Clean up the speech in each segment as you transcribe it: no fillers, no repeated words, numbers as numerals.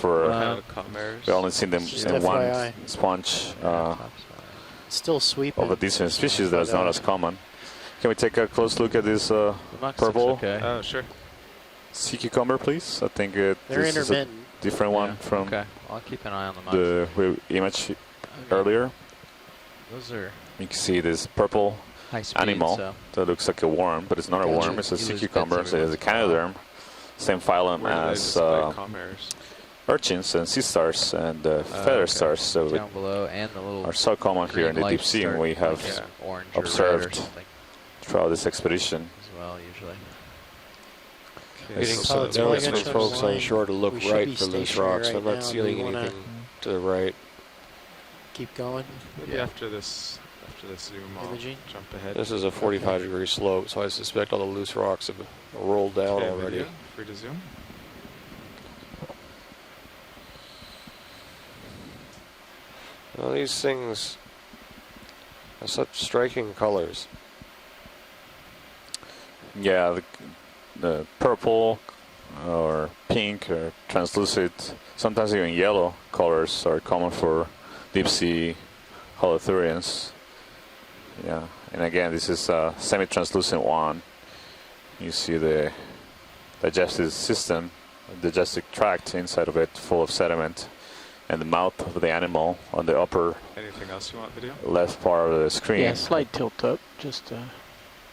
for. We only seen them in one sponge. Still sweeping. Of a decent species that's not as common. Can we take a close look at this purple? Okay. Oh, sure. Sea cucumber, please. I think They're this is a different one from I'll keep an eye on the image earlier. Those are. You can see this purple animal that looks like a worm, but it's not a worm. It's a sea cucumber. So it's a Canoderm, same phylum as urchins and sea stars and feather stars. So down below, and the little are so common here in the deep sea, and we have observed throughout this expedition. As well, usually. Getting some folks on shore to look right for loose rocks. I'm not seeing anything to the right. Keep going. Maybe after this zoom, I'll jump ahead. This is a 45-degree slope, so I suspect all the loose rocks have rolled down already. Video. Free to zoom. Well, these things are such striking colors. Yeah, the purple or pink or translucent, sometimes even yellow colors are common for deep sea holothurians. Yeah, and again, this is a semi-translucent one. You see the digestive system, digestive tract inside of it, full of sediment, and the mouth of the animal on the upper Anything else you want video? left part of the screen. Yeah, slight tilt up, just to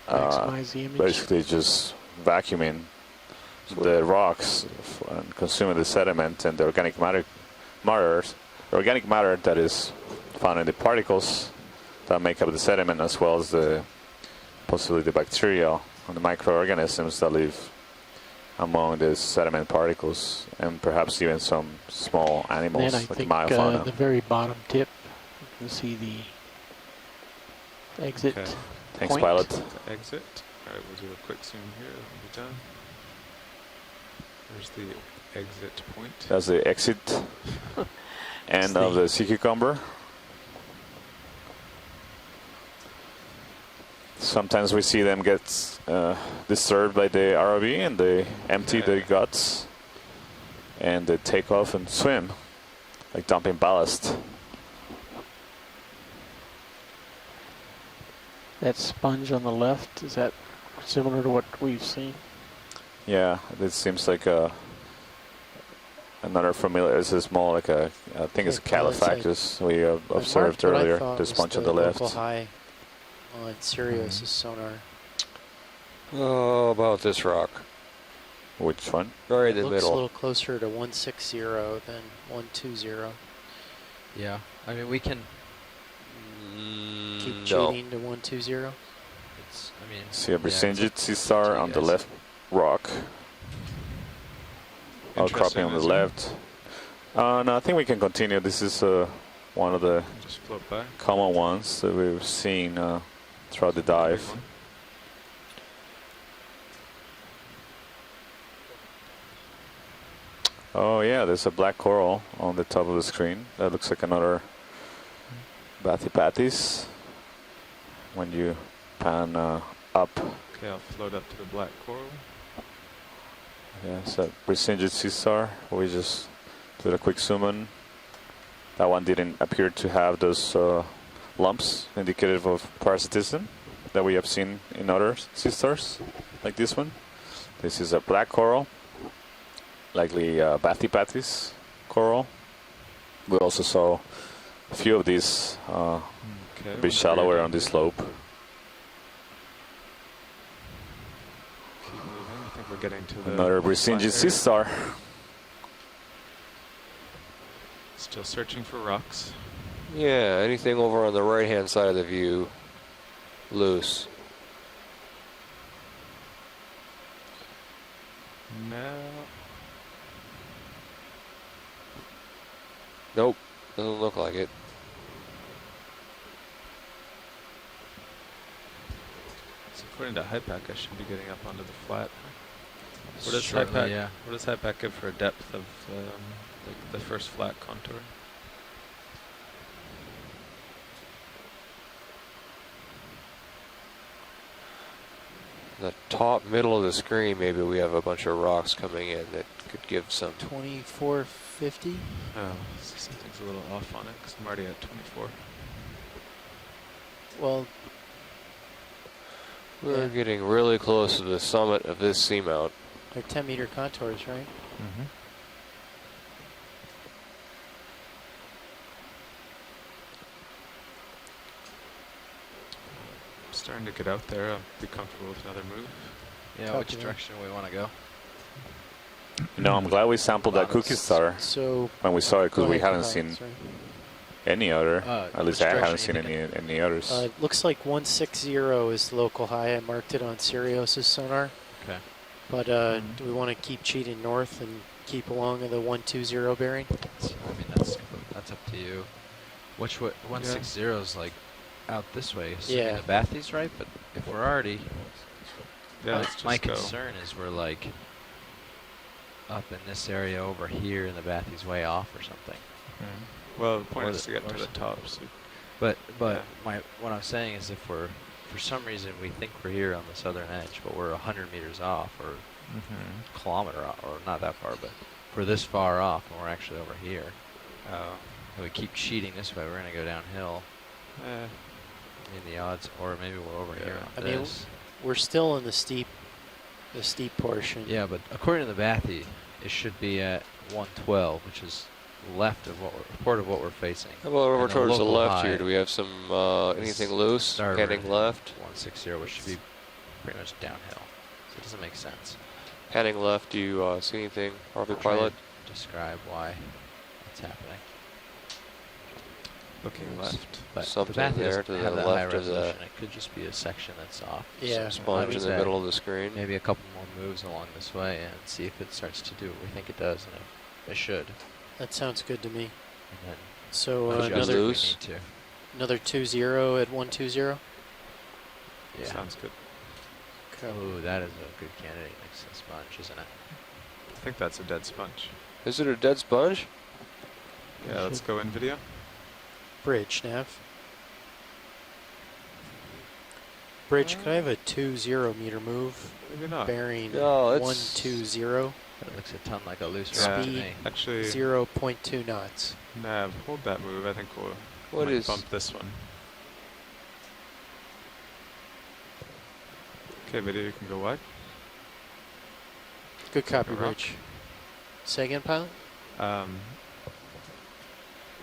maximize the image. Basically just vacuuming the rocks and consuming the sediment and the organic matter that is found in the particles that make up the sediment, as well as the possibly the bacteria and the microorganisms that live among the sediment particles, and perhaps even some small animals then I like think myofauna. the very bottom tip, you can see the exit Okay. Thanks, point. pilot. To exit. All right, we'll do a quick zoom here. We'll be done. There's the exit point. That's the exit end of the sea cucumber. Sometimes we see them get disturbed by the ROV and they empty their guts and they take off and swim, like dumping ballast. That sponge on the left, is that similar to what we've seen? Yeah, this seems like another familiar. This is more like I think it's a Califactus we observed earlier. The sponge on the left. High on Sirius's sonar. Oh, about this rock. Which one? Right in the Looks middle. a little closer to 160 than 120. Yeah, I mean we can. Keep cheating to 120. It's, I mean. See a Brisingid sea star on the left rock. Outcropping on the left. No, I think we can continue. This is one of the common ones that we've seen throughout the dive. Oh yeah, there's a black coral on the top of the screen. That looks like another Bathypathes. When you pan up. Okay, I'll float up to the black coral. Yeah, so Brisingid sea star. We just did a quick zoom in. That one didn't appear to have those lumps indicative of parasitism that we have seen in other sea stars, like this one. This is a black coral, likely Bathypathes coral. We also saw a few of these a bit shallower on this slope. Keep moving. I think we're getting to the Another Brisingid sea star. Still searching for rocks. Yeah, anything over on the right-hand side of the view, loose. No. Nope, doesn't look like it. So according to HiPAC, I should be getting up onto the flat. What does Shortly, HiPAC? yeah. What does HiPAC give for a depth of the first flat contour? The top middle of the screen, maybe we have a bunch of rocks coming in that could give some. 24 50. Oh, something's a little off on it because I'm already at 24. Well, We're Yeah. getting really close to the summit of this seamount. they're 10-meter contours, right? Mm-hmm. Starting to get out there. I'll be comfortable with another move. Yeah, which direction we want to go? You know, I'm glad we sampled that cookie star So when we saw it because go we ahead, hadn't Colin, seen sorry. any other. At least which I haven't direction seen you any others. It looks like 160 is the local high. I marked it on Sirius's sonar. Okay. But do we want to keep cheating north and keep along the 120 bearing? I mean, that's up to you. Which way? 160 is like out this way. Assuming Yeah. the Bathy's right, but if we're already, Yeah, let's just my go. concern is we're like up in this area over here, and the Bathy's way off or something. Well, the point Or is to get to the something. top. So But Yeah. what I'm saying is if we're for some reason we think we're here on the southern edge, but we're 100 meters off or a kilometer off, or not that far, but we're this far off and we're actually over here. And we keep cheating this way, we're gonna go downhill. eh, I mean, the odds, or maybe we're over here Yeah. on I mean, this. We're still in the steep portion. Yeah, but according to the Bathy, it should be at 112, which is left of what we're facing. How about over And the towards the local left high here? Do we have some anything loose? starboard Heading left. 160, which should be pretty much downhill. So it doesn't make sense. Heading left. Do you see anything, RV Try to pilot? describe why it's happening. looking left. But Something the Bathy there doesn't to have the that high left of the resolution. It could just be a section that's off. Yeah. Sponge in the Say middle of the screen. Maybe a couple more moves along this way and see if it starts to do what we think it does, and it should. That sounds good to me. And then So Should we adjust if another we lose? need to. another 20 at 120. Yeah. Sounds good. Okay. Oh, that is a good candidate next to the sponge, isn't it? I think that's a dead sponge. Is it a dead sponge? Yeah, let's go in video. Bridge, Nav. Bridge, could I have a 20 meter move? Maybe not. Bearing No, it's 120, It looks a ton like a loose Yeah. rock to Speed. me. Actually, 0.2 knots. Nav, hold that move. I think we'll What might is? bump this one. Okay, video, you can go wide. Good copy, a rock. Bridge. Say again, pilot? I'm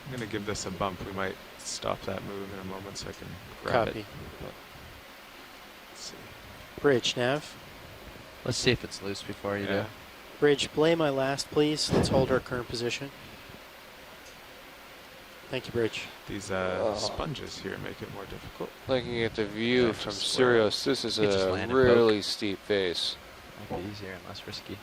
going to give this a bump. We might stop that move in a moment so I can grab Copy. it. Let's see. Bridge, Nav. Let's see if it's loose before you Yeah. do. Bridge, belay my last, please. Let's hold our current position. Thank you, Bridge. These sponges here make it more difficult. Looking at the view Yeah, from just square up. Sirius, this is You just a land and really steep face. Might be easier and less risky.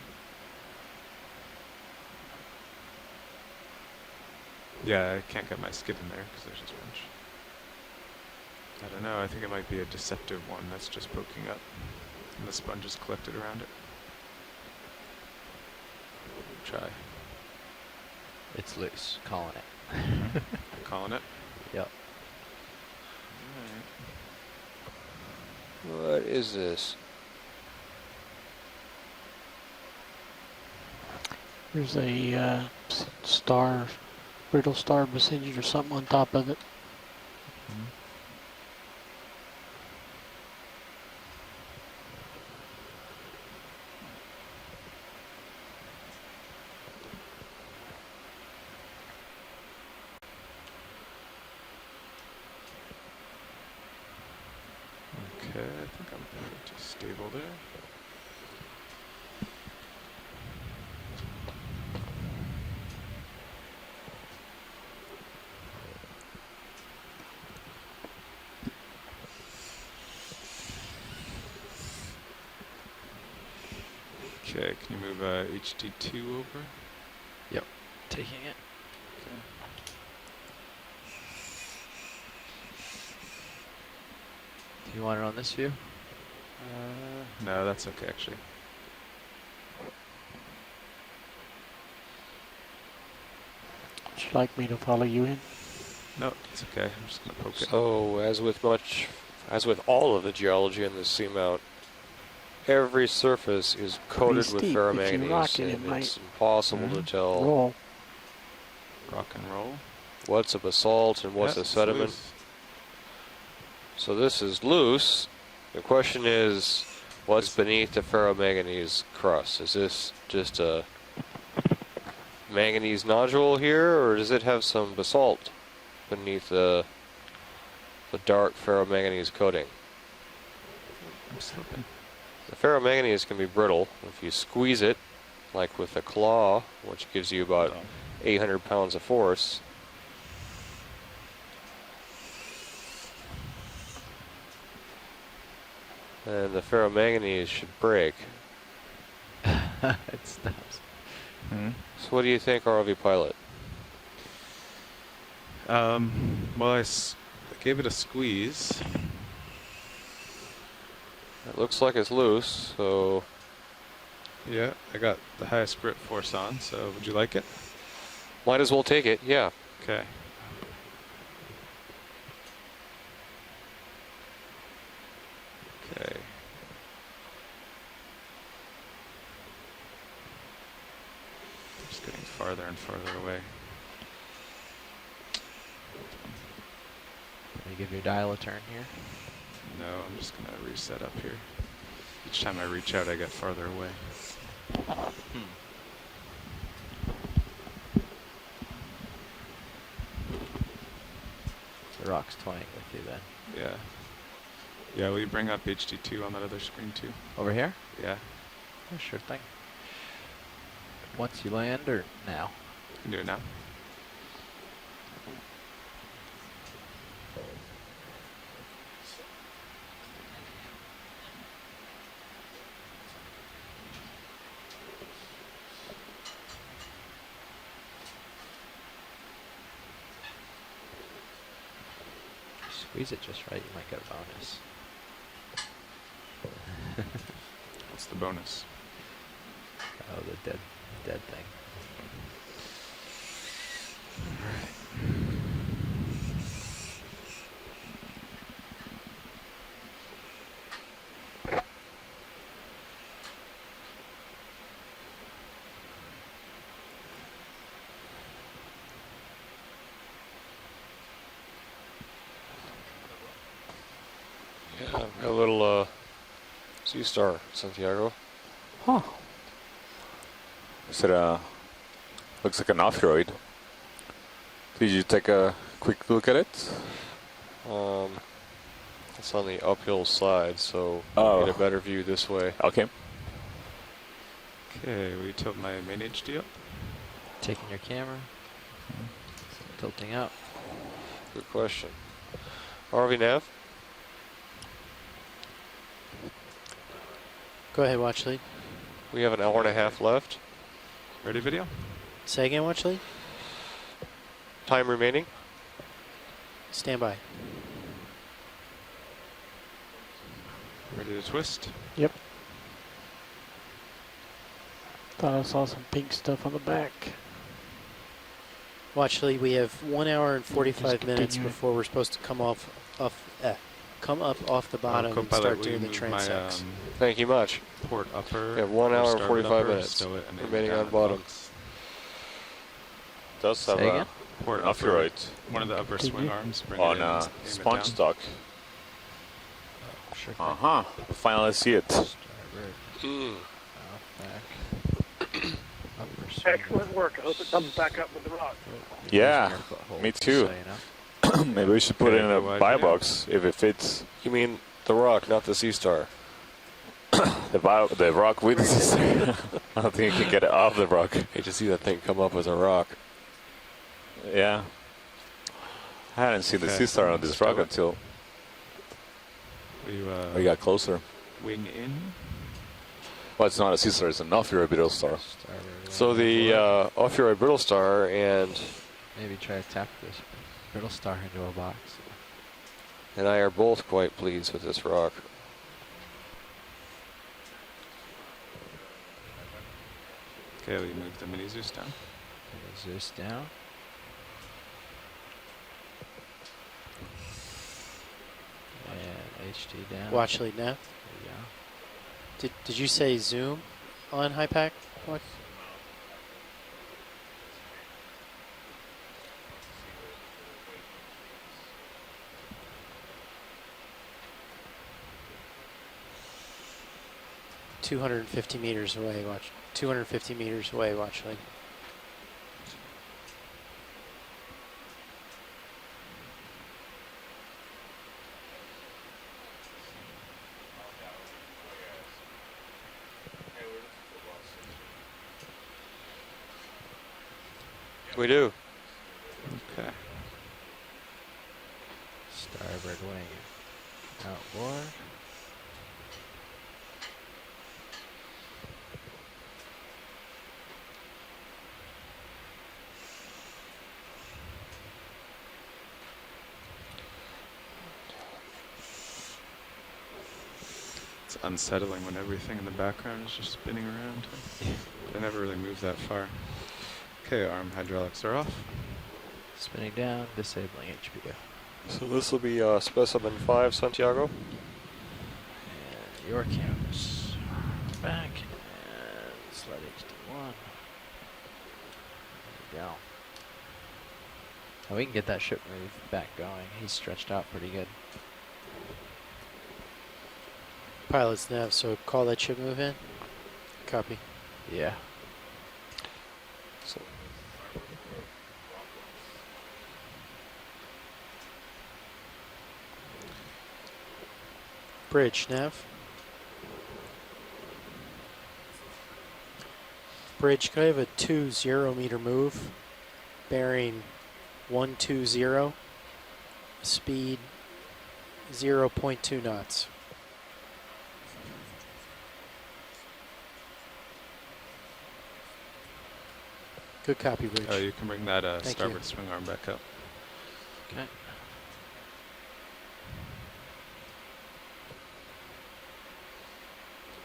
Yeah, I can't get my skid in there because there's a sponge. I don't know. I think it might be a deceptive one that's just poking up. And the sponge is collected around it. Try. It's loose. Calling it. Calling it. Yep. What is this? There's a star, brittle star brisingate or something on top of it. Okay, I think I'm pretty stable there. Okay, can you move HD2 over? Taking it. Do you want it on this view? No, that's okay actually. Would you like me to follow you in? No, it's okay. I'm just gonna poke it. So, as with all of the geology in this seamount, every surface is coated with steep. If you rock ferromanganese, it, it and might it's impossible to tell Roll. rock and roll. What's a basalt and what's Yeah, a it's sediment? loose. So this is loose. The question is, what's Is- beneath the ferromanganese crust? Is this just a manganese nodule here, or does it have some basalt beneath the dark ferromanganese coating? I'm slipping. The ferromanganese can be brittle. If you squeeze it, like with a claw, which gives you about 800 pounds of force, and the ferromanganese should break. It stops. Hmm. So what do you think, ROV pilot? Well, I gave it a squeeze. It looks like it's loose, so Yeah, I got the highest grip force on, so would you like it? might as well take it, yeah. Okay. Okay. Just getting farther and farther away. Can you give your dial a turn here? No, I'm just gonna reset up here. Each time I reach out, I get farther away. The rock's toying with you then. Yeah. Yeah, will you bring up HD2 on that other screen too? Over here? Yeah, Oh, sure thing. Once you land or now? you can do it now. Squeeze it just right, you might get a bonus. What's the bonus? Oh, the dead thing. Yeah, got a little sea star, Santiago. Huh. Is it looks like an off-road. Did you take a quick look at it? It's on the uphill side, so Oh. get a better view this way. Okay. Okay, will you tilt my main HD up? Taking your camera, tilting up. Good question. RV nav? Go ahead, watch lead. We have an hour and a half left. Ready, video? Say again, watch lead. Time remaining. Stand by. Ready to twist? Yep. Thought I saw some pink stuff on the back. Watch lead. We have 1 hour and 45 Just minutes continue it. before we're supposed to come up off the bottom and Co-pilot, start will doing you the move transects. my Thank you much. port upper? We have 1 or hour and starboard 45 upper, minutes stow it, and aim remaining down on at bottom. box. Does have Say again? Port an upper, off-road one of the upper Did swing you? arms. Bring on it in, a aim it sponge down. stock. Sure thing. Uh-huh. Finally see it. Starboard, Mm. off back. Upper swing. Excellent work. I hope it comes back up with the rock. Yeah, Using your foothold, me just too. so you know. Maybe we should put Okay, it in a wide buy video. box if it fits. You mean the rock, not the sea star? The rock with the sister. I don't think you can get it off the rock. Hate to see that thing come up as a rock. Yeah. I hadn't seen the Okay, sea star on this rock stow it. until We we got closer. wing in. Well, it's not a sea star, it's an off-road brittle star. Starboard, So one. the off-road brittle star and Maybe try to tap this brittle star into a box. I are both quite pleased with this rock. Okay, will you move the mini Zeus down? Zeus down. And HD down. Watch lead now. There you go. Did you say zoom on high pack? What? 250 meters away. Watch. 250 meters away. Watch lead. We do. Okay. Starboard wing. Outboard. It's unsettling when everything in the background is just spinning around. They never really move that far. Okay, arm hydraulics are off. Spinning down, disabling HPO. So this will be specimen 5, Santiago. And your Okeanos. Back. And slide HD1. There we go. Oh, we can get that ship move back going. He's stretched out pretty good. Pilot's nav. So call that ship move in. Copy. Yeah. So Bridge nav. Bridge, could I have a 20 meter move? Bearing 120. Speed 0.2 knots. Good copy, Bridge. Oh, you can bring that Thank you. starboard swing arm back up. Okay.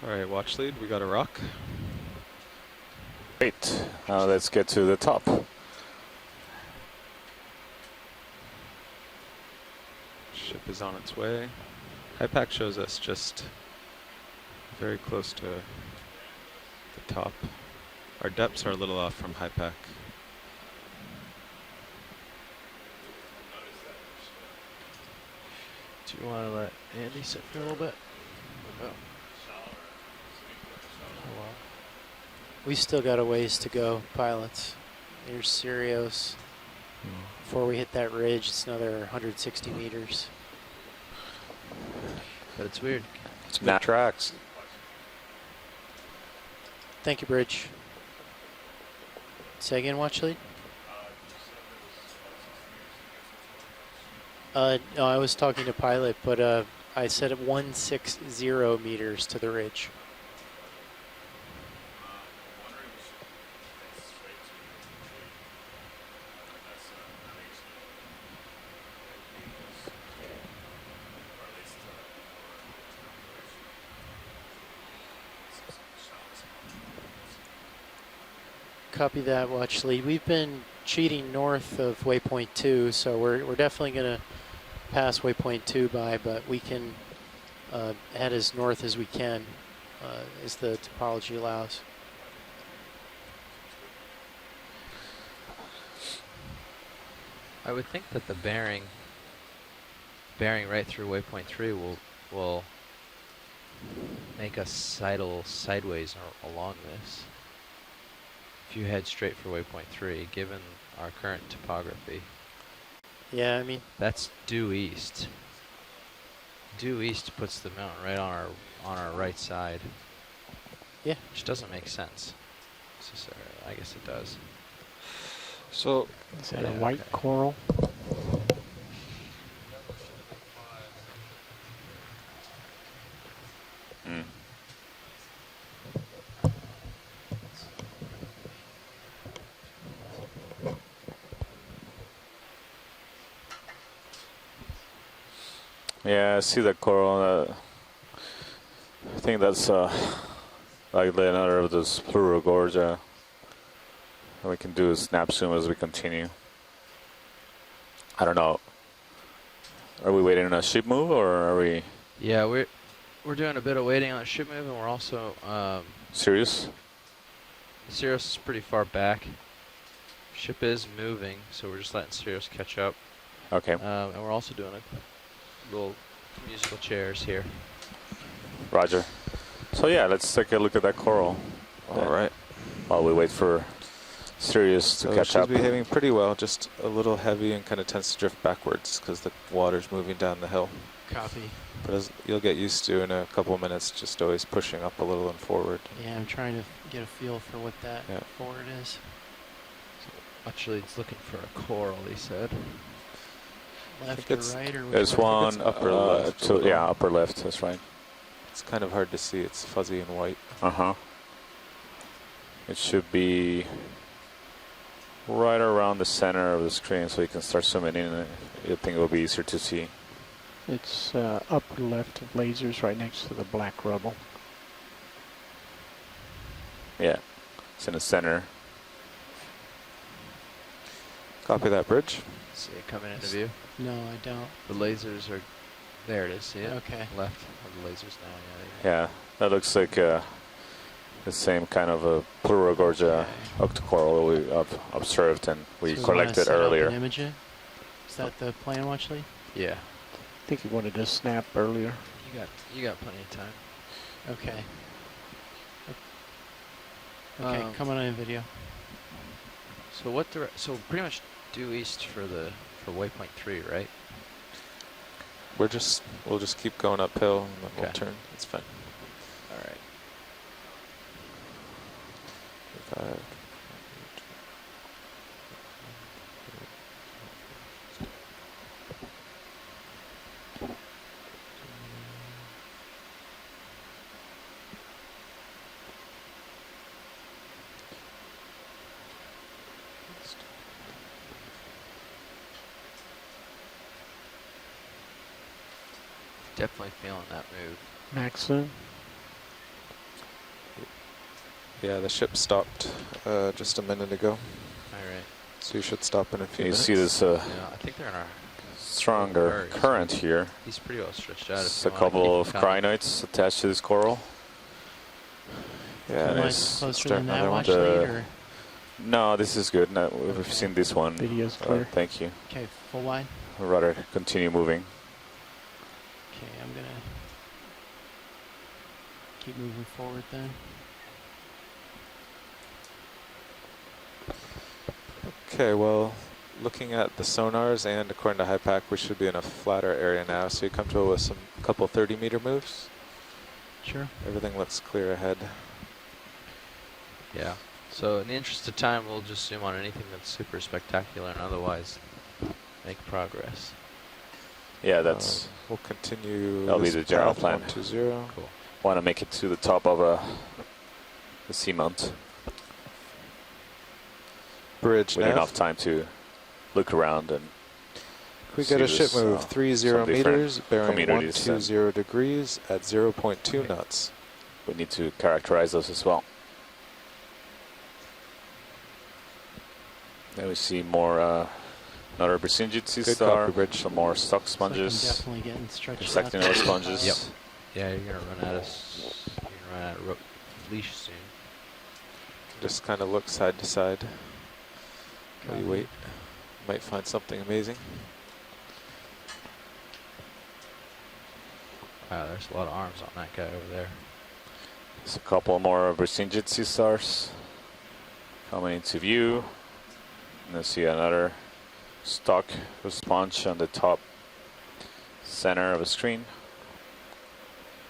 All right, watch lead. We got a rock. Great. Now let's get to the top. Ship is on its way. HiPAC shows us just very close to the top. Our depths are a little off from HiPAC. Do you want to let Andy sit for a little bit? Oh. Oh, well. We still got a ways to go, pilots. Here's Sirius. Before we hit that ridge, it's another 160 meters. But it's weird. it's good tracks. Thank you, Bridge. Say again, watch lead. No, I was talking to pilot, but I said at 160 meters to the ridge. Copy that, watch lead. We've been cheating north of waypoint 2, so we're definitely going to pass waypoint 2 by, but we can head as north as we can, as the topology allows. I would think that the bearing right through waypoint 3 will make us sidle sideways along this. If you head straight for waypoint 3, given our current topography, Yeah, I mean, that's due east. Due east puts the mountain right on our right side. Yeah. Which doesn't make sense necessarily. I guess it does. So Is that Yeah, a white okay. coral? Mm. Yeah, I see the coral. I think that's likely another of those plural gorgia. We can do a snap zoom as we continue. I don't know. Are we waiting on a ship move, or are we Yeah, we're doing a bit of waiting on the ship move, and we're also serious? Sirius is pretty far back. Ship is moving, so we're just letting Sirius catch up. Okay, And we're also doing a little musical chairs here. Roger. So yeah, let's take a look at that coral All right. while we wait for Sirius to So catch she's up. behaving pretty well, just a little heavy and kind of tends to drift backwards because the water's moving down the hill. Copy. But as you'll get used to in a couple of minutes, just always pushing up a little and forward. Yeah, I'm trying to get a feel for what that Yeah. forward is. Actually, it's looking for a coral, he said. Left or it's- right or which There's way? one upper left a to, little. yeah, upper left. That's right. It's kind of hard to see. It's fuzzy and white. It should be right around the center of the screen, so you can start zooming in. I think it will be easier to see. It's upper left of lasers right next to the black rubble. Yeah, it's in the center. Copy that, Bridge. See it coming into view. No, I don't. The lasers are there. It is. See it? Okay. Left of the lasers now. Yeah. Yeah, that looks like the same kind of a Plurogorgia octocoral we observed and we So collected set up earlier. and image it? Is that the plan, Watchley? Yeah. I think he wanted to snap earlier. You got plenty of time. Okay. Okay, coming on in video. So what so pretty much due east for waypoint 3, right? We'll just keep going uphill and then we'll Okay. turn. It's fine. All right. Definitely feeling that move. Maxim. Yeah, the ship stopped just a minute ago, All right. so you should stop in a You few minutes. see this Yeah, I think they're in our. stronger Very current here. He's pretty well stretched out. It's if a you wanna couple of keep him coming. crinoids attached to this coral. Yeah, Am I it's closer start than that, another one. Watchley? Or? no, this is good. No, we've seen this one. Video's clear. Thank you. Okay, full wide. I'd rather continue moving. Okay, I'm gonna keep moving forward then. Okay, well, looking at the sonars and according to HiPAC, we should be in a flatter area now. So you comfortable with a couple 30-meter moves? Sure. Everything looks clear ahead. Yeah. So in the interest of time, we'll just zoom on anything that's super spectacular and otherwise make progress. Yeah, that's We'll continue. That'll be this the general path, plan. 120. Cool. want to make it to the top of the seamount. Bridge We need nav. enough time to look around and We get a see ship this, move 30 some different meters, bearing communities 120 degrees at 0.2 Okay. knots. we need to characterize those as well. Then we see more another Brisingid sea Good star, copy, Bridge. some more stock Looks like I'm sponges, definitely getting stretched out. intersecting those sponges. Yep. Yeah, you're gonna run out of leash soon. Just kind of look side to side. While you Copy. wait. Might find something amazing. Wow, there's a lot of arms on that guy over there. There's a couple more Brisingid sea stars coming into view. And then see another stock sponge on the top center of the screen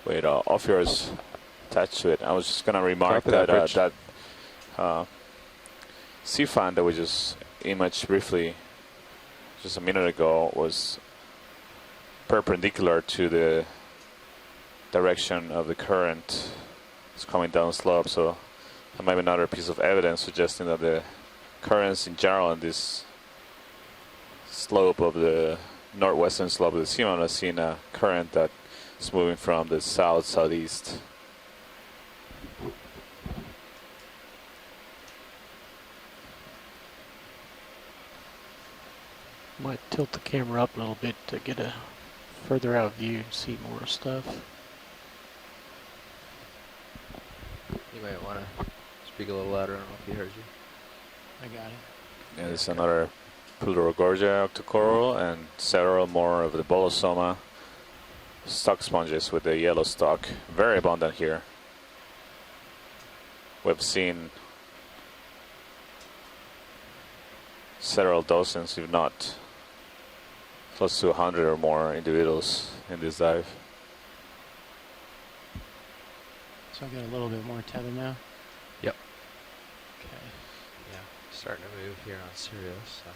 with off yours attached to it. I was just gonna remark Copy that, that Bridge. sea fan that we just imaged briefly just a minute ago was perpendicular to the direction of the current. It's coming down slope, so that might be another piece of evidence suggesting that the currents in general in this slope of the northwestern slope of the seamount are seeing a current that is moving from the south-southeast. Might tilt the camera up a little bit to get a further out view and see more stuff. You might want to speak a little louder. I don't know if he heard you. I got it. And there's another Plurogorgia octocoral and several more of the Bolosoma stock sponges with the yellow stock. Very abundant here. we've seen several dozens, if not close to 100 or more individuals in this dive. So I got a little bit more tether now. Yep. Okay. Yeah, starting to move here on Sirius. So.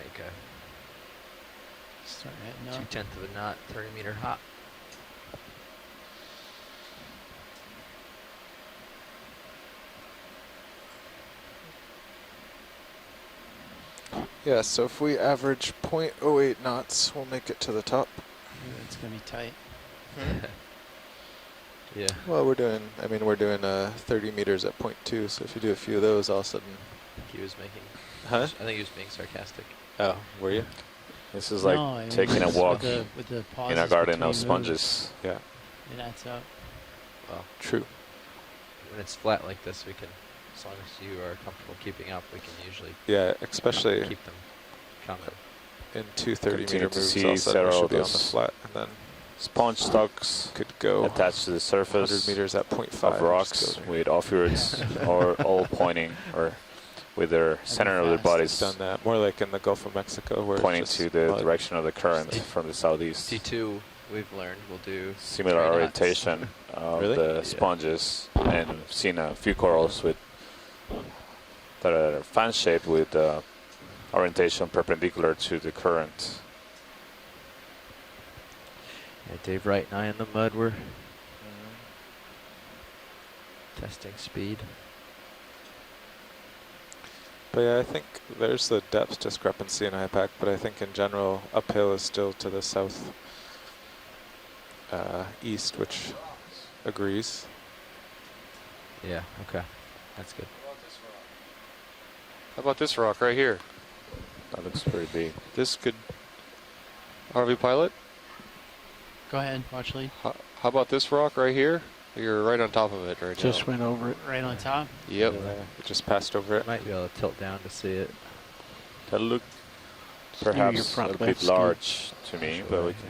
Make a Start heading up. 2/10 of a knot, 30-meter hop. Yeah, so if we average 0.08 knots, we'll make it to the top. Ooh, it's gonna be tight. Yeah. Well, we're doing 30 meters at 0.2, so if you do a few of those, all of a sudden. He was making. Huh? I think he was being sarcastic. Oh, were you? This is like No, it taking a was walk with the pauses in a garden between of moves. sponges. Yeah, It adds up. Well, true. when it's flat like this, we can, as long as you are comfortable keeping up, we can usually Yeah, especially keep them coming. in two 30-meter Continue to moves, see all of a sudden we several should be on the those flat, and then Sponge stocks could go attached to the 100 surface meters at 0.5. of and just rocks go there. with off-roads or all pointing or with their center of their fast. bodies Done that more like in the Gulf of Mexico, where pointing it's to just the mud. direction of the current Just from the southeast. T2, we've learned, we'll do Similar 3 knots. orientation of Really? the Yeah. sponges, and I've seen a few corals with that are fan-shaped with orientation perpendicular to the current. Yeah, Dave Wright and I in the mud, we're testing speed. But yeah, I think there's the depth discrepancy in IPAC, but I think in general, uphill is still to the south east, which agrees. Yeah, okay. That's good. How about this rock right here? That looks pretty big. This could. RV pilot? Go ahead, watch lead. How about this rock right here? You're right on top of it right Just now. went over it. Right on top. Yep. Yeah, it just passed over it. Might be able to tilt down to see it. That look Near your perhaps front a bit left ski. large to me, but we can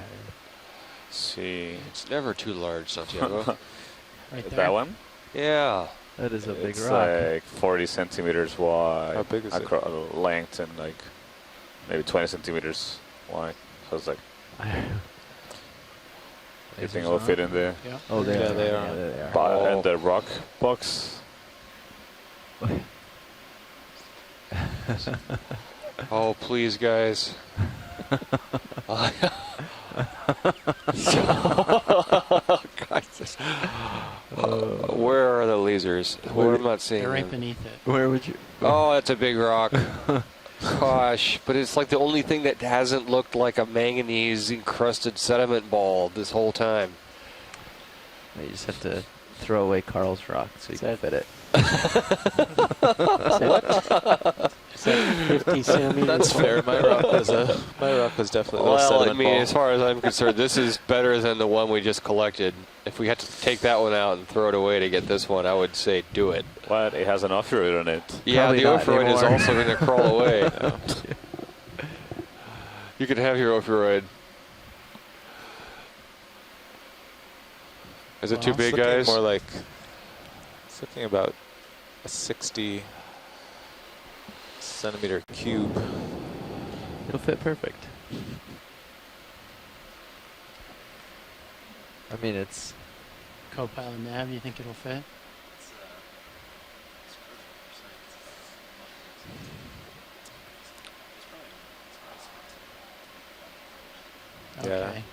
see It's never too large, Santiago. Right there. that one. Yeah. That is a big It's rock. like 40 centimeters wide. How big is it? Length and like maybe 20 centimeters wide. So it's like, you think it'll fit in the Yeah. Oh, they Yeah, are. they Yeah, are. they are. and the rock box? Oh, please, guys. Where are the lasers? Where I'm not seeing They're right them. beneath it. Where would you? Oh, that's a big rock. Gosh, but it's like the only thing that hasn't looked like a manganese encrusted sediment ball this whole time. You just have to throw away Carl's rock so you can fit it. Is that 50 centimeters? That's fair. My rock was definitely a little Well, I sediment mean, ball. as far as I'm concerned, this is better than the one we just collected. If we had to take that one out and throw it away to get this one, I would say do it. What? It has an off-road on it. Yeah, Probably the not ophiroid is anymore. also going to crawl away. You can have your ophiroid. Is it Well, too it's big, Looking guys? more like it's looking about a 60 centimeter cube. It'll fit perfect. I mean, it's Co-pilot nav, you think it'll fit? Yeah. Okay.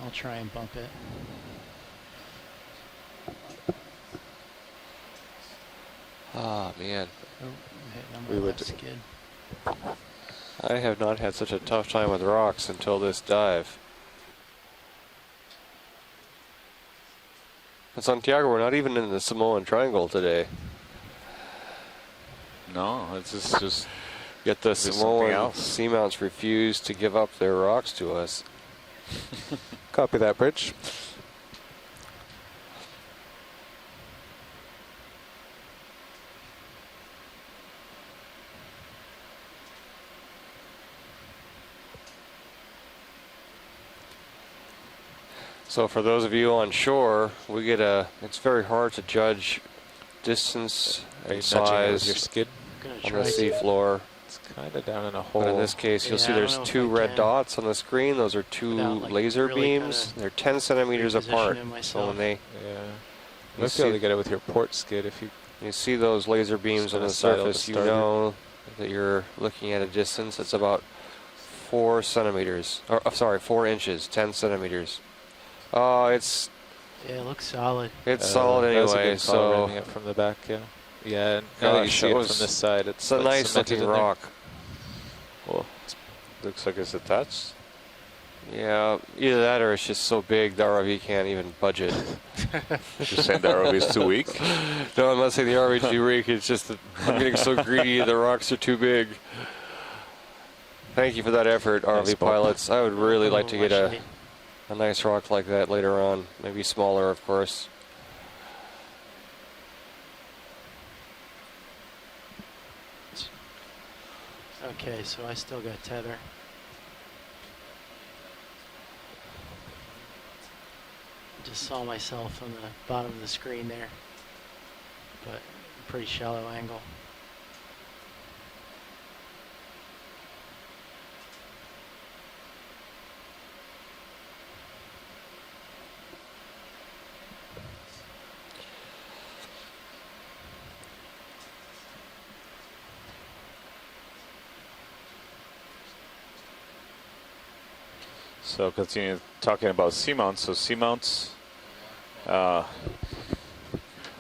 I'll try and bump it. Ah, man. Oh, I'm hitting on We my would- left skid. I have not had such a tough time with rocks until this dive. And Santiago, we're not even in the Samoan Triangle today. No, it's just Yet the something Samoan else. seamounts refuse to give up their rocks to us. Copy that, Bridge. So for those of you on shore, we get it's very hard to judge distance Are you and nudging it with size your skid? Gonna on try the to. seafloor. It's kind of down in a But hole. in this case, you'll Yeah, see I don't there's know if 2 I red can dots on the screen. Those are 2 without, like, laser really beams. kinda They're 10 centimeters apart. repositioning So myself. when they Yeah. You You might be able see- to get it with your port skid if you. you see those laser beams Just on the gonna sidle surface, to you start it. know that you're looking at a distance that's about 4 centimeters. Or sorry, 4 inches, 10 centimeters. It's Yeah, it looks solid. solid That was a anyway. good call, So ramming it from the back, yeah. Yeah, and now that you Gosh, see it it was- from this side, it's a like nice cemented looking in there. rock. Well, looks like it's attached. Yeah, either that or it's just so big the ROV can't even budge it. You're saying the ROV is too weak? No, I'm not saying the ROV is too weak. It's just that I'm getting so greedy. The rocks are too big. Thank you for that effort, Nice ROV bump. pilots. I would really like to get Actually, a nice rock like that later on. Maybe smaller, of course. Okay, so I still got tether. Just saw myself on the bottom of the screen there, but pretty shallow angle. So continue talking about C-mounts. So C-mounts, I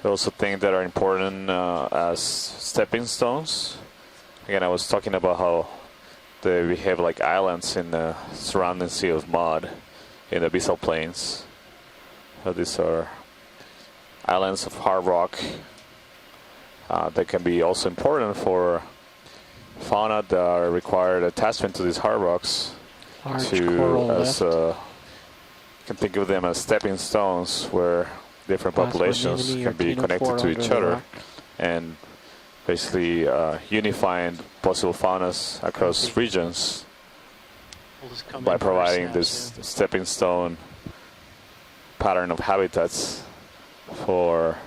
also think that are important as stepping stones. Again, I was talking about how they behave like islands in the surrounding sea of mud in the abyssal plains. So these are islands of hard rock that can be also important for fauna that require attachment to these hard rocks. Large To coral as left. can think of them as stepping stones where different Last one, populations enemy can be Okeanos connected four to under each the other rock. and basically unifying possible faunas across Okay. regions We'll just come by in for our providing snaps this here. stepping stone pattern of habitats for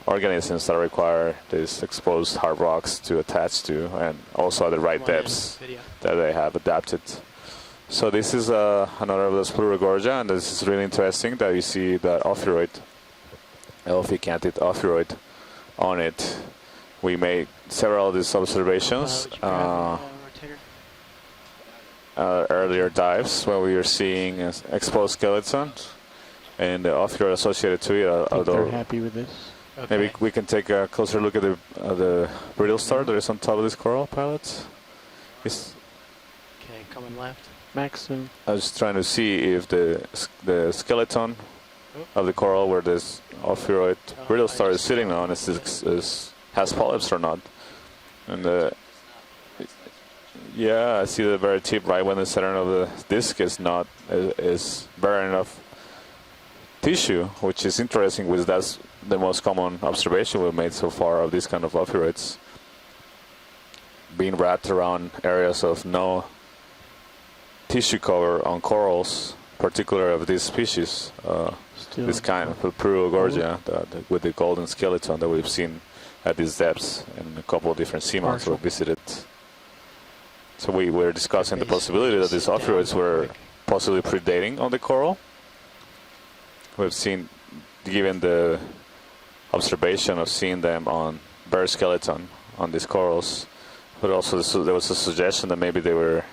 organisms that require these exposed hard rocks to attach to, and also at the right Come on in, depths video. that they have adapted. So this is another of those Plurigorgia, and this is really interesting that you see that ophiroid, elphicanthid ophiroid on it. We made several of these observations Would you grab the, rotator? earlier dives when we were seeing exposed skeleton and the ophiroid associated to it, I think they're although happy with this. Okay. maybe we can take a closer look at the brittle star that is on top of this coral, pilots. Okay, coming left. Maximum. I was trying to see if the skeleton of the coral where this ophiroid brittle star is sitting on has polyps or not. And yeah, I see the very tip right when the center of the disc is not is bare enough tissue, which is interesting because that's the most common observation we've made so far of these kind of ophiroids being wrapped around areas of no tissue cover on corals, particularly of this species, Still. this kind of Plurigorgia, with the golden skeleton that we've seen at these depths in a couple of different seamounts Partial. we've visited. So we were discussing the Basically possibility that these sit down ophiroids real were quick. possibly predating on the coral. We've seen, given the observation of seeing them on bare skeleton on these corals, but also there was a suggestion that maybe they were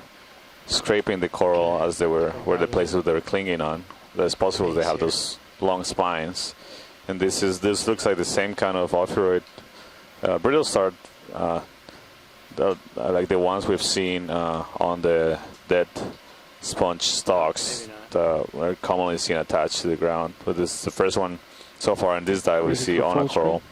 scraping the coral as they were the places they were clinging on. That's possible they have those long spines, and this looks like the same kind of ophiroid brittle star, like the ones we've seen on the dead sponge stalks Maybe not. that are commonly seen attached to the ground. But this is the first one so far in this dive we Ready see for on a full coral.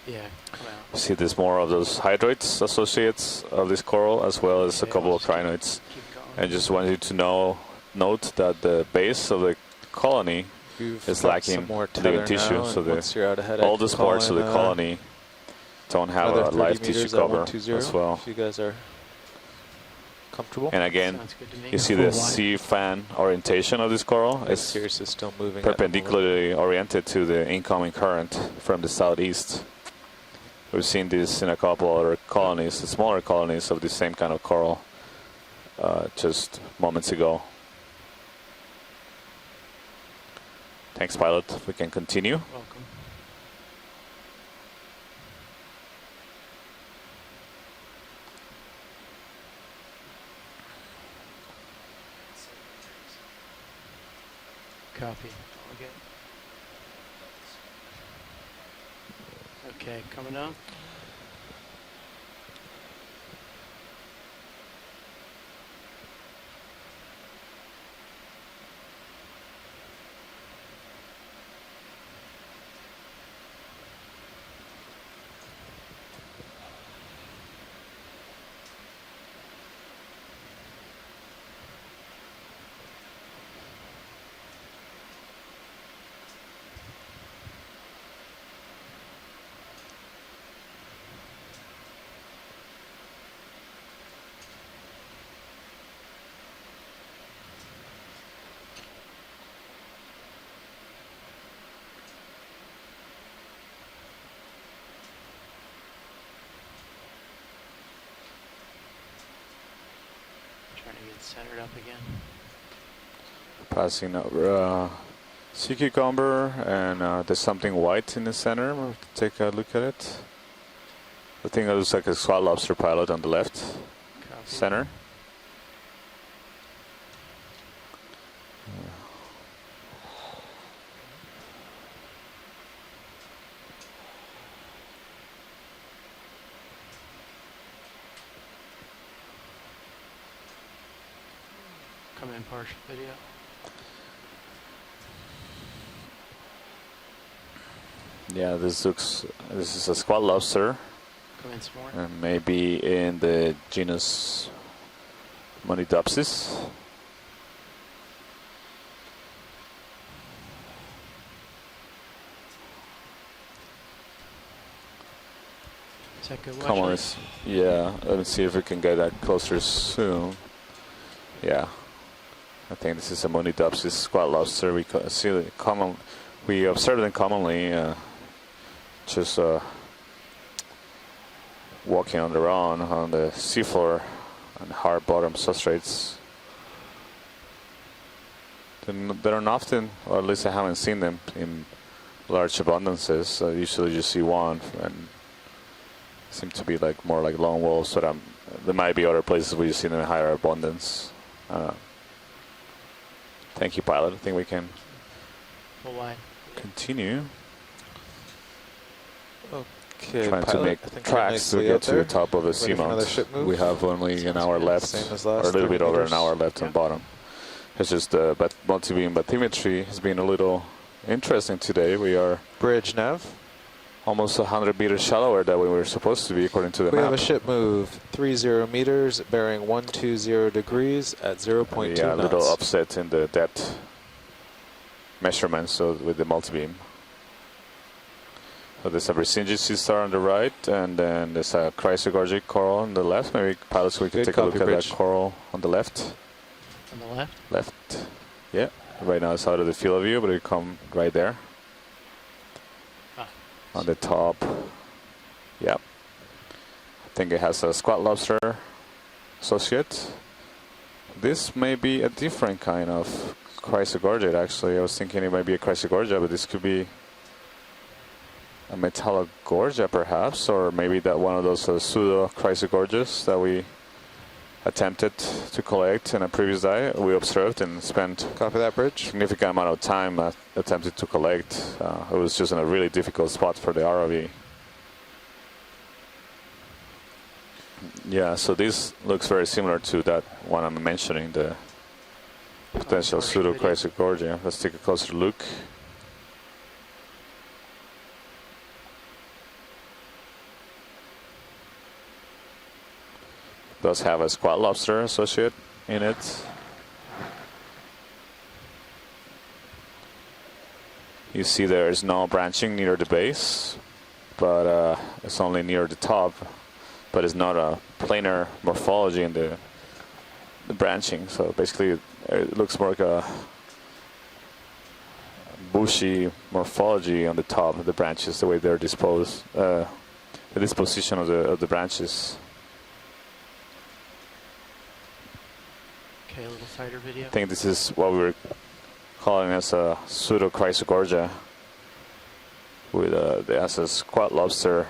Yeah, come out. We see there's more of those hydroids associates of this coral, as well as a Okay, couple I'll of just keep- crinoids. Keep going. And just want you to note that the base of the colony You've is got lacking some more living tether tissue, now, so and the- once you're out ahead, I all can the call parts of in, the colony don't have another a 30 live meters tissue at cover 120 as well. Comfortable? And again, Sounds good to me. you see Full the white. C fan orientation of this coral. Like It's Sirius is still moving. at the moment. perpendicularly oriented to the incoming current from the southeast. We've seen this in a couple other colonies, smaller colonies of the same kind of coral, just moments ago. Thanks, pilot. We can continue. Welcome. Copy. Okay, coming on. Trying to get centered up again. Passing over sea cucumber, and there's something white in the center. We'll take a look at it. I think it looks like a squat lobster, pilot, on the left Copy. center. Come in partial video. Yeah, this is a squat lobster, Come in some more. and maybe in the genus Monidopsis. Is that good? Come on, Watch let's- yeah. Let me see if we can get that closer soon. Yeah, I think this is a Monidopsis squat lobster. We see it common. We observe them commonly, just walking on their own on the seafloor and hard bottom substrates. They don't often, or at least I haven't seen them in large abundances. Usually you see one, and seem to be like more like lone wolves, but there might be other places where you see them in higher abundance. Thank you, pilot. I think we can full wide. continue. Okay, Trying to pilot, make I think tracks you're to nicely get out to the there. top of the Ready for another seamount. ship move? We have only an hour left, Same as or last a little 30 bit over an meters. hour left on Yeah. bottom. It's just but multi-beam bathymetry has been a little interesting today. We are Bridge nav. almost 100 meters shallower than we were supposed to be, according to the We map. have a ship move 30 meters, bearing 120 degrees at 0.2 Yeah, a knots. little upset in the depth measurements, so with the multi-beam. So there's a Brisingi sea star on the right, and then there's a chrysogorgic coral on the left. Maybe pilots, we can Good take a look copy, at Bridge. that coral on the left. On the left. Left. Yeah. Right now it's out of the field of view, but it come right there. Ah. On the top. Yeah. I think it has a squat lobster associate. This may be a different kind of chrysogorgia, actually. I was thinking it might be a chrysogorgia, but this could be a metallogorgia, perhaps, or maybe that one of those pseudo chrysogorgias that we attempted to collect in a previous dive. We observed and spent Copy that, Bridge. significant amount of time attempted to collect. It was just in a really difficult spot for the ROV. Yeah, so this looks very similar to that one I'm mentioning, the potential pseudo chrysogorgia. Let's take a closer look. Does have a squat lobster associate in it. You see there is no branching near the base, but it's only near the top, but it's not a planar morphology in the the branching. So basically, it looks more like a bushy morphology on the top of the branches, the way they're disposed, the disposition of the branches. Okay, a little tighter video. I think this is what we were calling as a pseudo chrysogorgia, with it has a squat lobster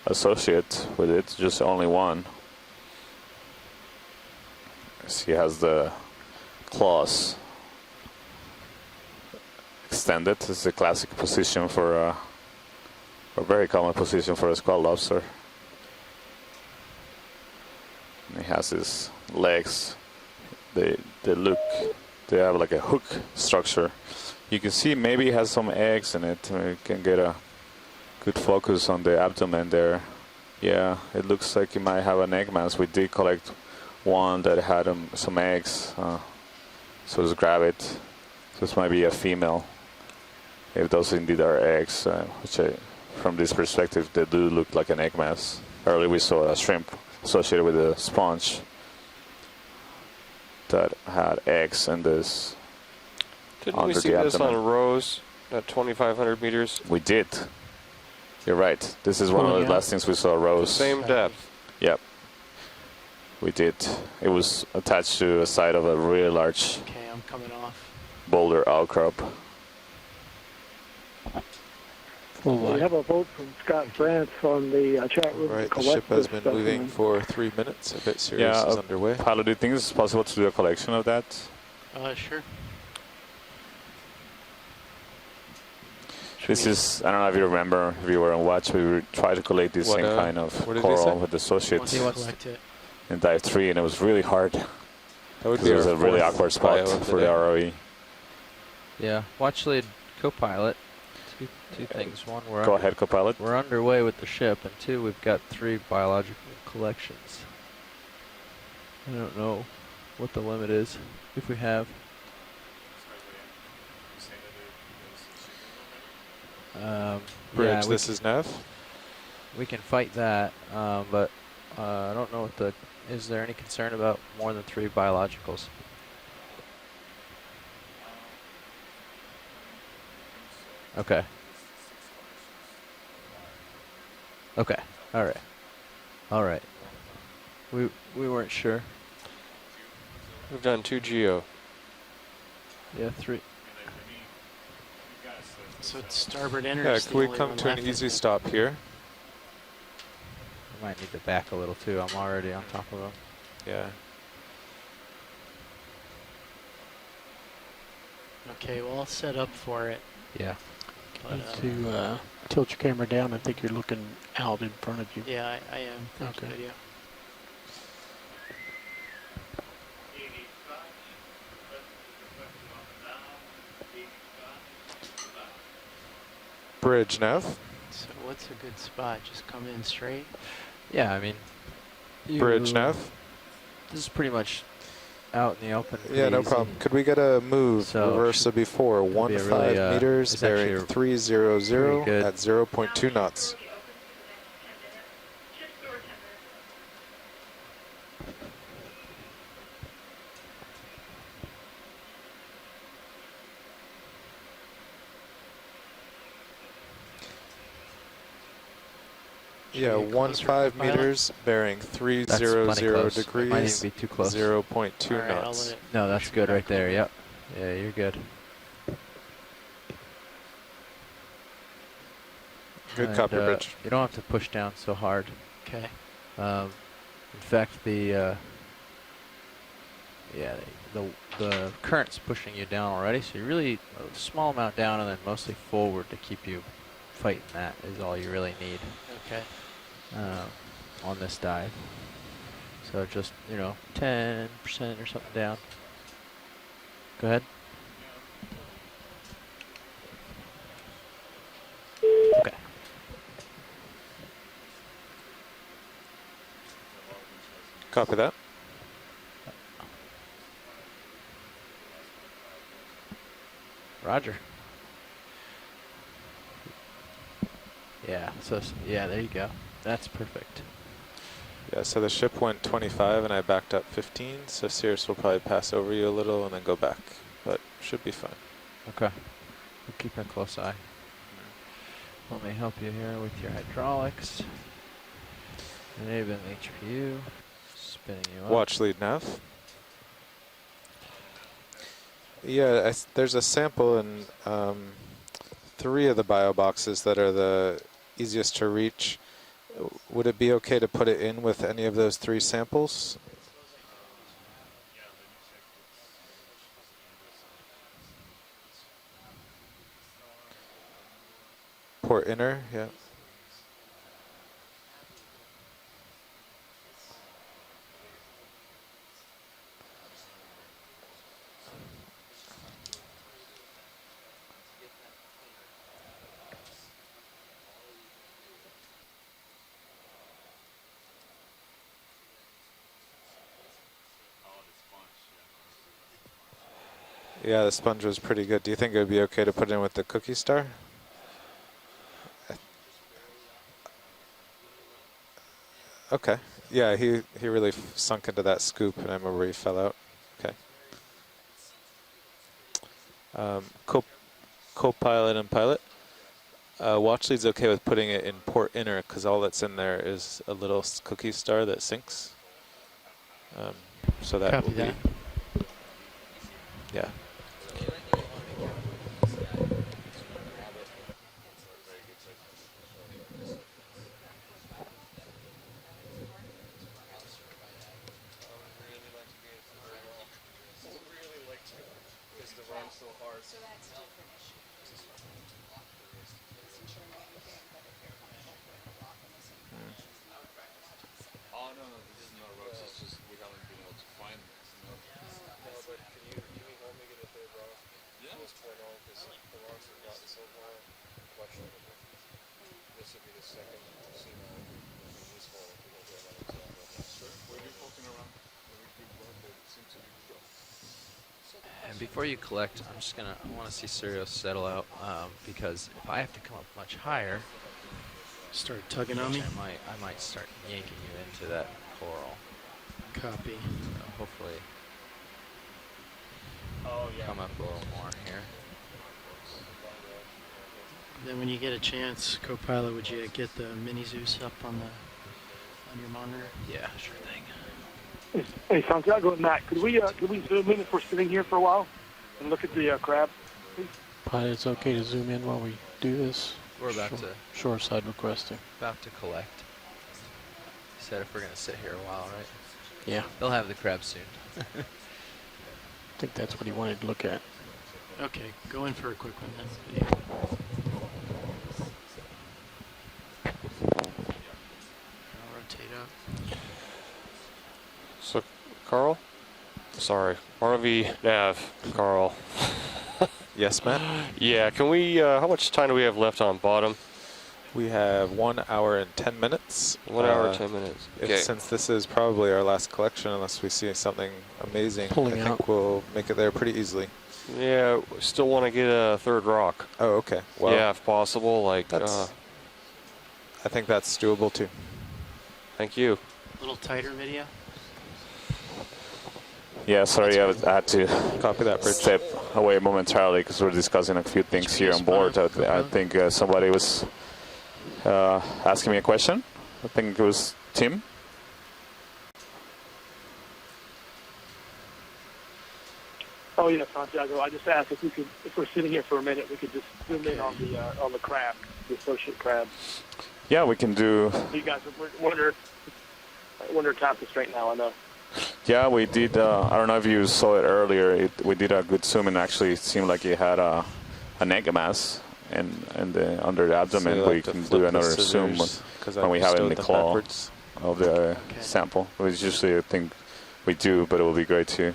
associate with it, just only one. He has the claws extended. This is a classic position for a very common position for a squat lobster. And he has his legs. They have like a hook structure. You can see maybe it has some eggs in it. You can get a good focus on the abdomen there. Yeah, it looks like it might have an egg mass. We did collect one that had some eggs. So let's grab it. So this might be a female. If those indeed are eggs, which from this perspective, they do look like an egg mass. Earlier we saw a shrimp associated with a sponge that had eggs in this. Didn't we see this on Rose at 2,500 meters? We did. You're right. This is one of the last things we saw, Rose. Same depth. Yep. We did. It was attached to the side of a really large Okay, I'm coming off. boulder outcrop. We have a vote from Scott France on the chat room. Right, to the collect ship has this been moving specimen. for 3 minutes. A bit serious Yeah, is underway. Paolo, do you think it's possible to do a collection of that? Sure. This is, I don't know if you remember, if you were on watch, we tried to collect this same kind of what did they say? coral with associates Collect it. in dive 3, and it was really hard. That would Because be it was our a really fourth awkward spot bio of for day. the ROE. Yeah, watch lead co-pilot. Two things. One, Go ahead, co-pilot. we're underway with the ship, and two, we've got 3 biological collections. I don't know what the limit is, if we have. Bridge, Yeah, this is Nev. we can fight that, but I don't know what the. Is there any concern about more than 3 biologicals? Okay. Okay. All right. All right. We weren't sure. We've done 2 geo. Yeah, 3. So it's starboard inner. Yeah, is can the we only come one to an left. easy stop here? We might need to back a little too. I'm already on top of them. Yeah. Okay, well, I'll set up for it. Yeah. But, Need to tilt your camera down. I think you're looking out in front of you. yeah, I am. Thank you, Okay. video. Bridge, Nev. So what's a good spot? Just come in straight? Yeah, I mean. Bridge, Nev. This is pretty much out in the open. Yeah, no easy. problem. Could we get a move So, reverse of before? be a 15 really, meters, it's bearing actually 300 pretty good. at 0.2 knots. Yeah, Should we go closer, 15 pilot? meters, bearing That's 300 plenty close. It might even degrees, be too close. 0.2 All right, I'll knots. let it No, that's push good back right there. over. Yep. Yeah, you're good. Good And, copy, Bridge. You don't have to push down so hard. Okay. In fact, the current's pushing you down already, so you really a small amount down and then mostly forward to keep you fighting. That is all you really need Okay. on this dive. So just 10% or something down. Go ahead. Okay. Copy that. Roger. Yeah, so yeah, there you go. That's perfect. Yeah, so the ship went 25 and I backed up 15, so Cirrus will probably pass over you a little and then go back, but should be fine. Okay. We'll keep a close eye. Let me help you here with your hydraulics. Enabling HPU. Spinning you up. Watch lead nav. Yeah, there's a sample in 3 of the bio boxes that are the easiest to reach. Would it be okay to put it in with any of those 3 samples? Port inner, yeah. Yeah, the sponge was pretty good. Do you think it would be okay to put in with the cookie star? Okay. Yeah, he really sunk into that scoop, and I remember he fell out. Okay. Co-pilot and pilot. Watch lead's okay with putting it in port inner because all that's in there is a little cookie star that sinks. So that Copy will that. be. Yeah. And before you collect, I want to see Sirius settle out because if I have to come up much higher, Start tugging on me. I might start yanking you into that coral. Copy. So hopefully, come up a little more here. Then when you get a chance, co-pilot, would you get the mini Zeus up on your monitor? Yeah, sure thing. Hey, Santiago and Matt, could we zoom in if we're sitting here for a while and look at the crab? Please? Pilot, it's okay to zoom in while we do this. We're about Shoreside requesting. to collect. You said if we're gonna sit here a while, right? Yeah, They'll have the crab soon. I think that's what he wanted to look at. Okay, go in for a quick one then. I'll rotate up. So, Carl? Sorry, ROV nav, Carl. Yes, Matt? Yeah, can we, how much time do we have left on bottom? We have 1 hour and 10 minutes. 1 hour, 10 minutes. Okay. Since this is probably our last collection, unless we see something amazing, Pulling I think out. we'll make it there pretty easily. Yeah, still want to get a 3rd rock. Oh, okay. Well, Yeah, if possible, like, that's, I think that's doable too. thank you. A little tighter video. Yeah, sorry, I had to Copy that, Bridge. step away momentarily because we're discussing a few things here on board. I think somebody was asking me a question. I think it was Tim. Oh yeah, Santiago. I just asked if we're sitting here for a minute, we could just zoom in on the crab, the associate crab. Yeah, we can do. You guys wonder topics right now. I know. Yeah, we did. I don't know if you saw it earlier. We did a good zoom, and actually, it seemed like it had an egg mass and under the abdomen. So We like to can flip do the another zoom scissors, 'cause when I we have it in stowed the them claw backwards. of the sample. It's usually a thing we do, but it will be great to.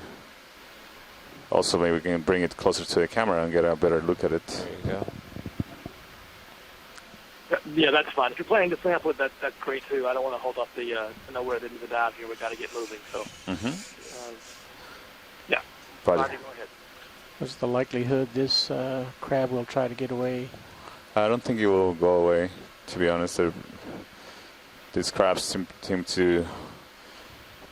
Also, maybe we can bring it closer to the camera and get a better look at it. There you go. Yeah, that's fine. If you're planning to sample it, that's great too. I don't want to hold up the. I know we're at the end of the dive here. We got to get moving. So. Yeah. Roger. Roger, go ahead. What's the likelihood this crab will try to get away? I don't think it will go away, to be honest. these crabs seem to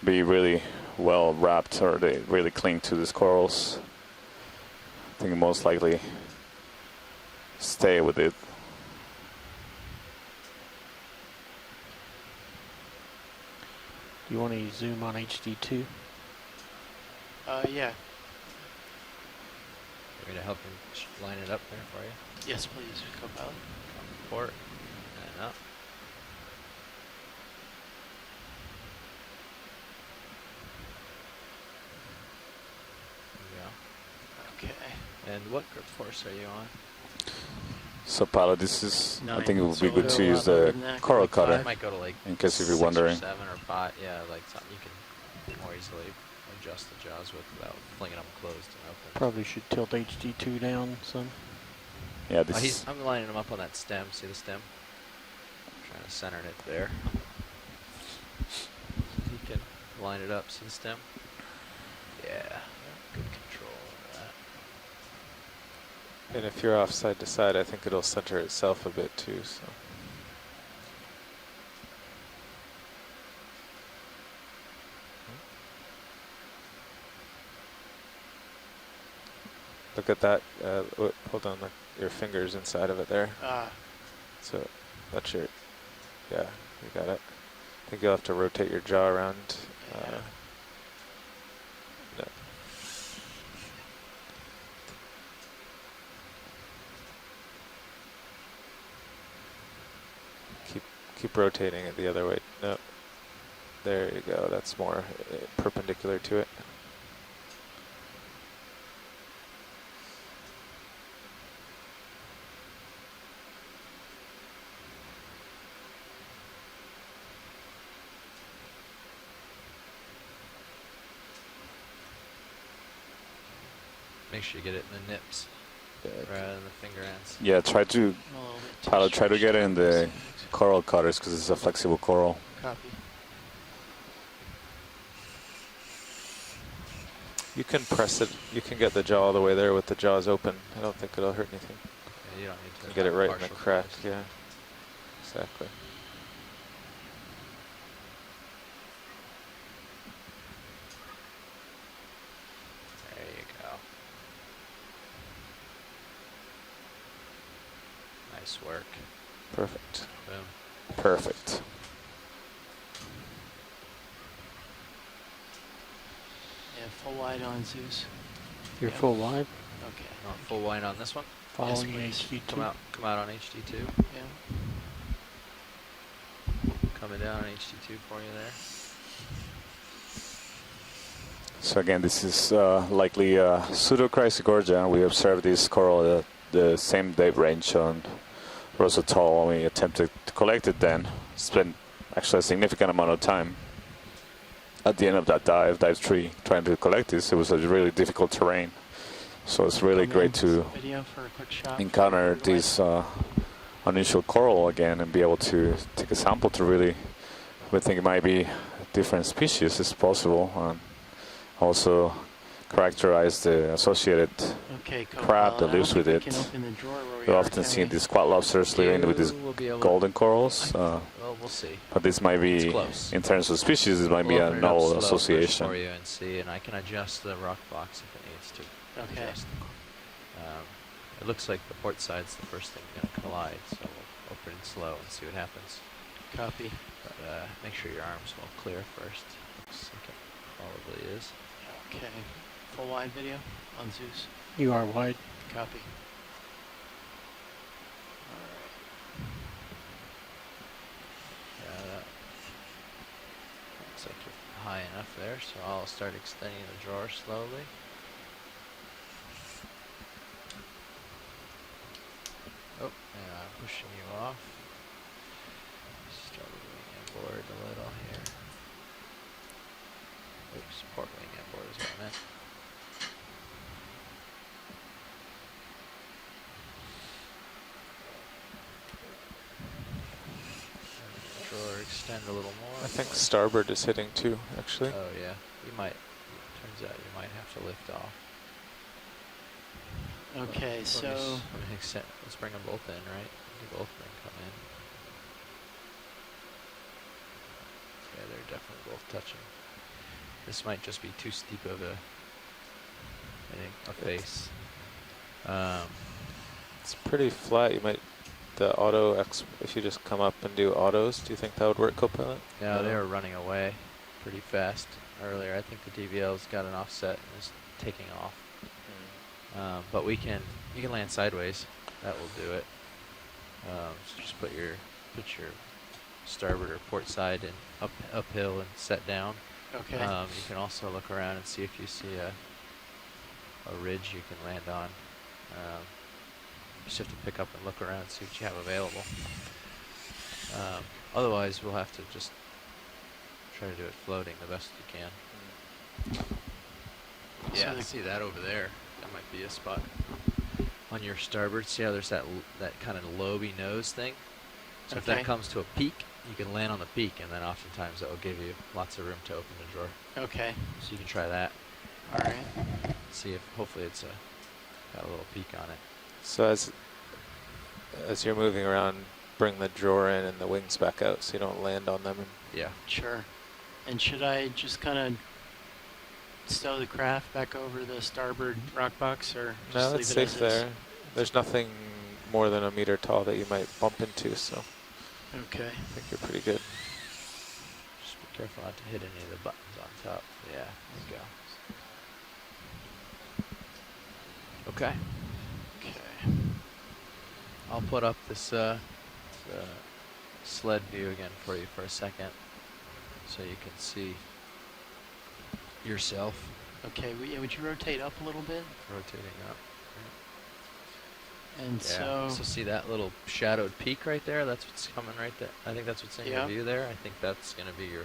be really well wrapped, or they really cling to these corals. I think most likely stay with it. Do you want to zoom on HD2? Yeah. Want me to help him line it up there for you? Yes, please, co-pilot. Come port and up. There we go. Okay. And what grip force are you on? So pilot, this is, I 9. think it would So be good we'll to go use lower the than that, coral like cutter, It might go to like in case if you're 6 wondering. or 7 or 5. Yeah, like something you can more easily adjust the jaws with without flinging them closed and open. Probably should tilt HD2 down some. Yeah, Oh, this I'm lining them up on that stem. See the stem? I'm trying to center it there. You can line it up. See the stem? Yeah. Good control of that. And if you're off side to side, I think it'll center itself a bit too. So. Look at that. Hold on, your fingers inside of it there. So that's your, yeah, you got it. I think you'll have to rotate your jaw around. Yeah. No. Keep rotating it the other way. No. There you go. That's more perpendicular to it. Make sure you get it in the nips rather than the finger ends. yeah, try to pilot, try to get it in the coral cutters because it's a flexible coral. Copy. You can press it. You can get the jaw all the way there with the jaws open. I don't think it'll hurt anything. Yeah, you don't need to Get it right in the partial crack. close. Yeah, exactly. There you go. Nice work. Perfect. Boom. Perfect. Yeah, full wide on Zeus. You're Yeah. full wide, Okay. Full wide on this one. following please. HD2. Come out on HD2. Yeah. Coming down on HD2 for you there. So again, this is likely Pseudochrysogorgia. We observed this coral at the same depth range on Rosa Atoll when we attempted to collect it then. Spent actually a significant amount of time at the end of that dive 3, trying to collect this. It was a really difficult terrain. So it's really great to Video for a quick shot. encounter this unusual coral again and be able to take a sample to really, we think it might be a different species, it's possible. Also characterize the associated Okay, crab that lives with it. We've often seen these quad lobsters living with these You will be able golden corals, well, we'll see. but this might It's be, close. in terms of species, this might be We'll a open it up null slow first association. for you and see, and I can adjust the rock box if it needs to. Okay. Adjust. It looks like the port side's the first thing going to collide, so we'll open it slow and see what happens. Copy. But make sure your arm's well clear first. Looks like it probably is. Okay. Full wide video on Zeus. You are wide. Copy. Yeah, that looks like you're high enough there, so I'll start extending the drawer slowly. Oh, and I'm pushing you off. Start wing inboard a little here. Oops, port wing inboard is what I meant. Drawer extend a little more. I think starboard is hitting too, actually. Oh yeah, you might. Turns out you might have to lift off. Okay, so Let's bring them both in, right? They both come in. you're definitely both touching. This might just be too steep of a face. It's pretty flat. You might if you just come up and do autos, do you think that would work, Copilot? Yeah, they were running away pretty fast earlier. I think the DVL's got an offset and is taking off. But you can land sideways. That will do it. So just put your starboard or port side in uphill and set down. Okay. You can also look around and see if you see a ridge you can land on. Just have to pick up and look around and see what you have available. Otherwise, we'll have to just try to do it floating the best you can. Yeah, I see that over there. That might be a spot. On your starboard, see how there's that kind of loby nose thing? So if that comes to a peak, you can land on the peak, and then oftentimes that will give you lots of room to open the drawer. Okay. So you can try that. All right. See if hopefully it's got a little peak on it. So as you're moving around, bring the drawer in and the wings back out so you don't land on them. Yeah. Sure. And should I just kind of stow the craft back over the starboard rock box, or just No, leave it's it safe as there. There's nothing more than a meter tall that you might bump into, so is? Okay. I think you're pretty good. Just be careful not to hit any of the buttons on top. Yeah, there you go. Okay. Okay. I'll put up this sled view again for you for a second so you can see yourself. Okay. Would you rotate up a little bit? Rotating up. And Yeah. So see that little shadowed peak right there? That's what's coming right there. I think that's what's in your view there. I think that's going to be your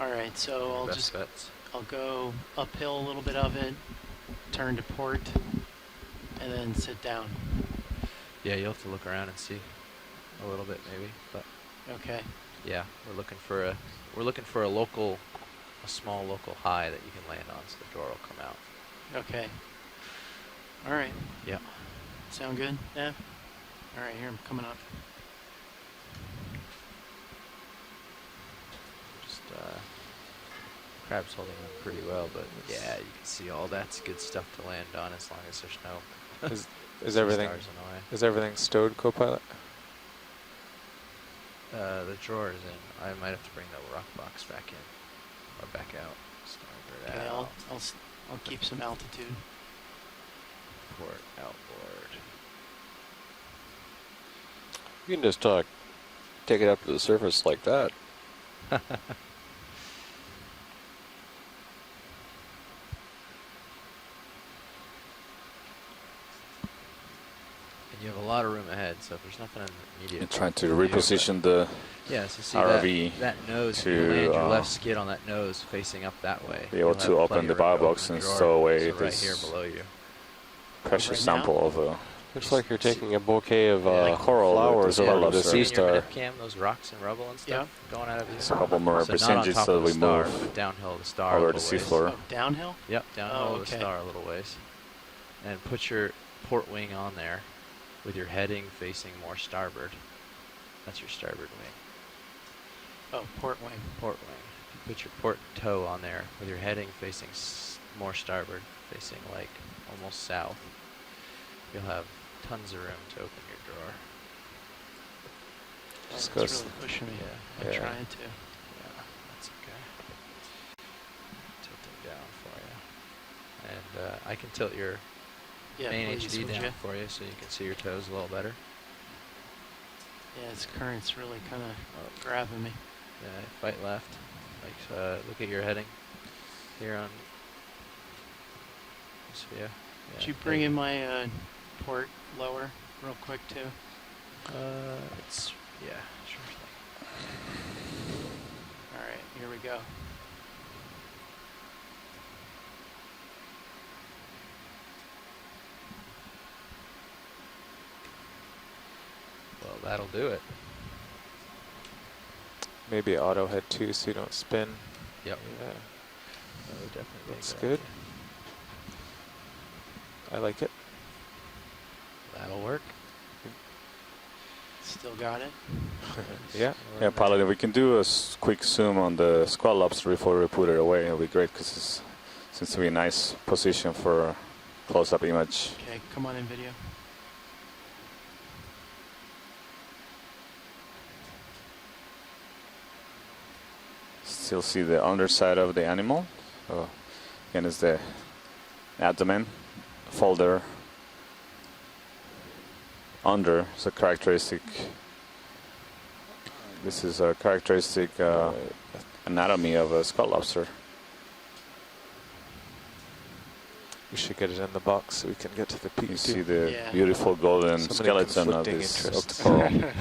All right. So I'll best just bets. I'll go uphill a little bit of it, turn to port, and then sit down. Yeah, you'll have to look around and see a little bit maybe, but Okay. yeah, we're looking for a small local high that you can land on, so the drawer will come out. Okay. All right. Yeah. Sound good? Yeah. All right. Here I'm coming up. Just crab's holding on pretty well, but yeah, you can see all that's good stuff to land on as long as there's no Is sea everything stars in the way. is everything stowed, Copilot? The drawer is in. I might have to bring the rock box back in or back out. Starboard Okay. out. I'll keep some altitude. Port outboard. You can just take it up to the surface like that. And you have a lot of room ahead, so if there's nothing in the immediate. I'm trying to view, reposition the yeah, so see ROV that nose, to, you land your left skid on that nose facing up that way. be able You'll to have open plenty the of room to bio box open and the drawer. stow away So right here this below you. pressure Right sample of a Looks like you're taking a bouquet of Yeah, like coral flowers with over the the star. sea See in your star. minute cam, those rocks and rubble and stuff going out of Just you. a couple more So not on percentages top so of that the we star, move but downhill of the star a over little the ways. seafloor. Oh, downhill? Yep, downhill of the okay. star a little ways. And put your port wing on there with your heading facing more starboard. That's your starboard wing. Oh, port wing. Port wing. Put your port toe on there with your heading facing more starboard, facing like almost south. You'll have tons of room to open your drawer. Just That's goes- really pushing me. Yeah. I'm trying to. Yeah, that's okay. Tilting down for you. And I can tilt your Yeah, main please, HD would down you? for you so you can see your toes a little better. Yeah, this current's really kind of grabbing me. Yeah, fight left. Like, look at your heading here on this view. Yeah, Could you bring in my port lower real quick too? It's yeah, sure thing. All right, here we go. Well, that'll do it. Maybe auto head too, so you don't spin. Yep. Yeah, That would definitely be a Looks good good. idea. I like it. That'll work. Still got it. Yeah. Yeah, Paladin, we can do a quick zoom on the squat lobster before we put it away. It'll be great because it seems to be a nice position for a close-up image. Okay, come on in video. Still see the underside of the animal. So again, is the abdomen folder under. It's a characteristic. This is a characteristic anatomy of a skull lobster. We should get it in the box so we can get to the peak. You too. see the Yeah. beautiful golden So many skeleton of conflicting this interests. octocoral.